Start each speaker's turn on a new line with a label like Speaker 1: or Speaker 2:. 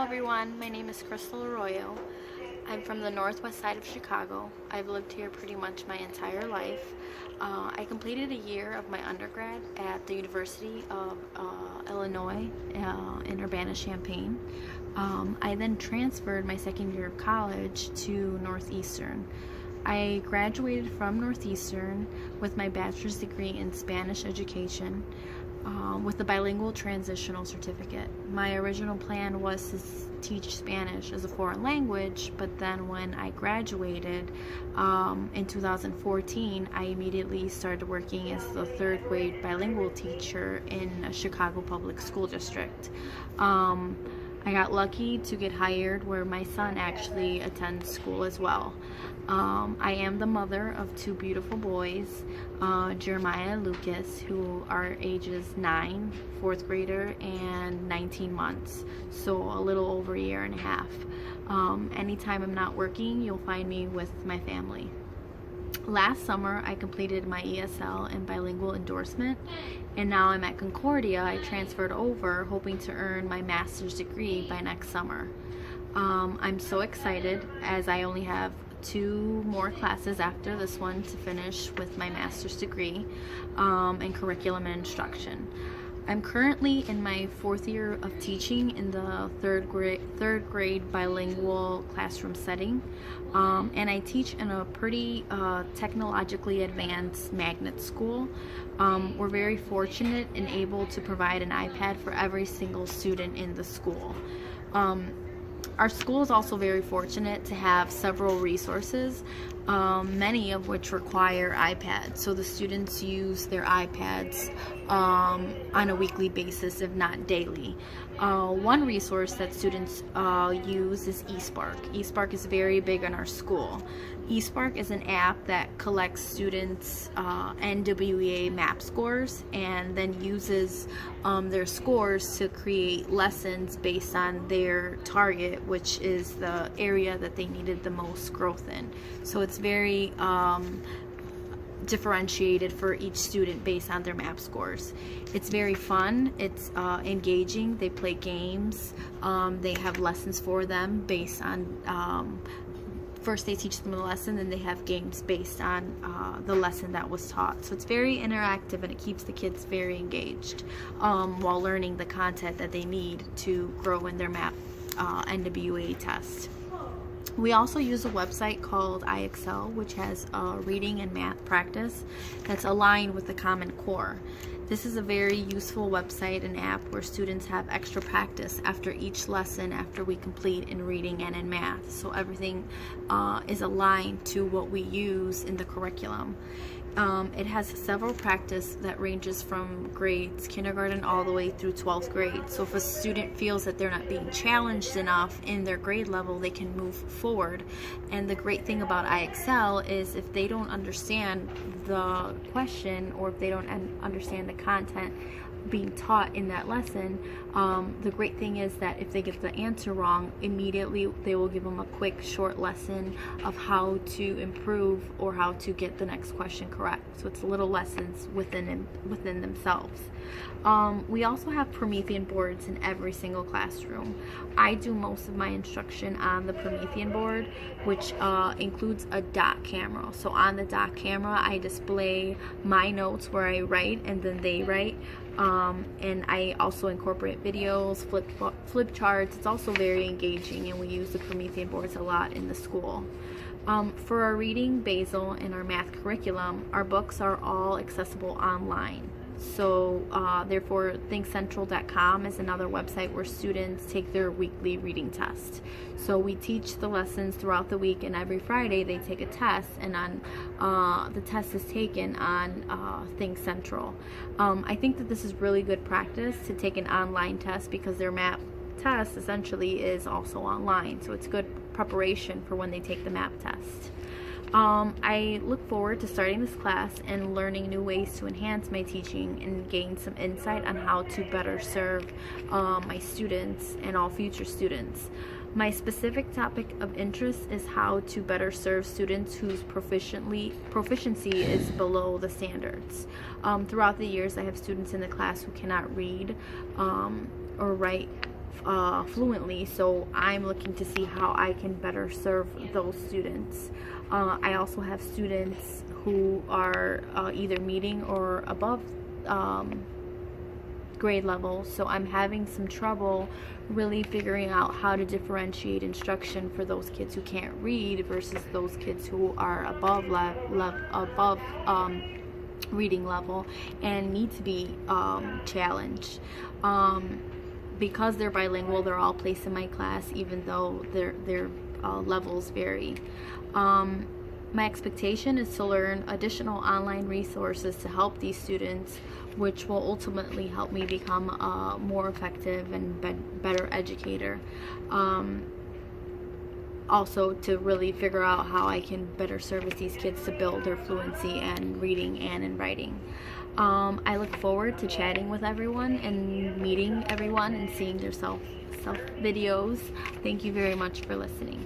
Speaker 1: everyone, my name is Crystal Arroyo. I'm from the northwest side of Chicago. I've lived here pretty much my entire life. I completed a year of my undergrad at the University of Illinois in Urbana-Champaign. I then transferred my second year of college to Northeastern. I graduated from Northeastern with my bachelor's degree in Spanish education with a bilingual transitional certificate. My original plan was to teach Spanish as a foreign language, but then when I graduated in 2014, I immediately started working as the third grade bilingual teacher in a Chicago public school district. I got lucky to get hired where my son actually attends school as well. I am the mother of two beautiful boys, Jeremiah and Lucas, who are ages 9, 4th grader, and 19 months, so a little over a year and a half. Anytime I'm not working, you'll find me with my family. Last summer, I completed my ESL and bilingual endorsement, and now I'm at Concordia. I transferred over, hoping to earn my master's degree by next summer. I'm so excited as I only have 2 more classes after this one to finish with my master's degree in curriculum and instruction. I'm currently in my 4th year of teaching in the third grade bilingual classroom setting, and I teach in a pretty technologically advanced magnet school. We're very fortunate and able to provide an iPad for every single student in the school. Our school is also very fortunate to have several resources, many of which require iPads. So the students use their iPads on a weekly basis, if not daily. One resource that students use is eSpark. eSpark is very big in our school. eSpark is an app that collects students' NWEA map scores and then uses their scores to create lessons based on their target, which is the area that they needed the most growth in. So it's very differentiated for each student based on their map scores. It's very fun, it's engaging, they play games, they have lessons for them based on first they teach them the lesson, then they have games based on the lesson that was taught. So it's very interactive and it keeps the kids very engaged while learning the content that they need to grow in their map NWEA test. We also use a website called iExcel, which has a reading and math practice that's aligned with the Common Core. This is a very useful website and app where students have extra practice after each lesson after we complete in reading and in math. So everything is aligned to what we use in the curriculum. It has several practice that ranges from grades kindergarten all the way through 12th grade. So if a student feels that they're not being challenged enough in their grade level, they can move forward. And the great thing about iExcel is if they don't understand the question or if they don't understand the content being taught in that lesson, the great thing is that if they get the answer wrong, immediately they will give them a quick short lesson of how to improve or how to get the next question correct. So it's little lessons within themselves. We also have Promethean boards in every single classroom. I do most of my instruction on the Promethean board, which includes a dot camera. So on the dot camera, I display my notes where I write and then they write. And I also incorporate videos, flip charts. It's also very engaging, and we use the Promethean boards a lot in the school. For our reading, Basel, and our math curriculum, our books are all accessible online. So therefore, thinkcentral.com is another website where students take their weekly reading test. So we teach the lessons throughout the week, and every Friday they take a test, and on the test is taken on Think Central. I think that this is really good practice to take an online test because their map test essentially is also online. So it's good preparation for when they take the map test. I look forward to starting this class and learning new ways to enhance my teaching and gain some insight on how to better serve my students and all future students. My specific topic of interest is how to better serve students whose proficiency is below the standards. Throughout the years, I have students in the class who cannot read or write fluently, so I'm looking to see how I can better serve those students. I also have students who are either meeting or above grade level, so I'm having some trouble really figuring out how to differentiate instruction for those kids who can't read versus those kids who are above reading level and need to be challenged. Because they're bilingual, they're all placed in my class, even though their levels vary. My expectation is to learn additional online resources to help these students, which will ultimately help me become a more effective and better educator. Also, to really figure out how I can better service these kids to build their fluency in reading and in writing. I look forward to chatting with everyone and meeting everyone and seeing their self videos. Thank you very much for listening.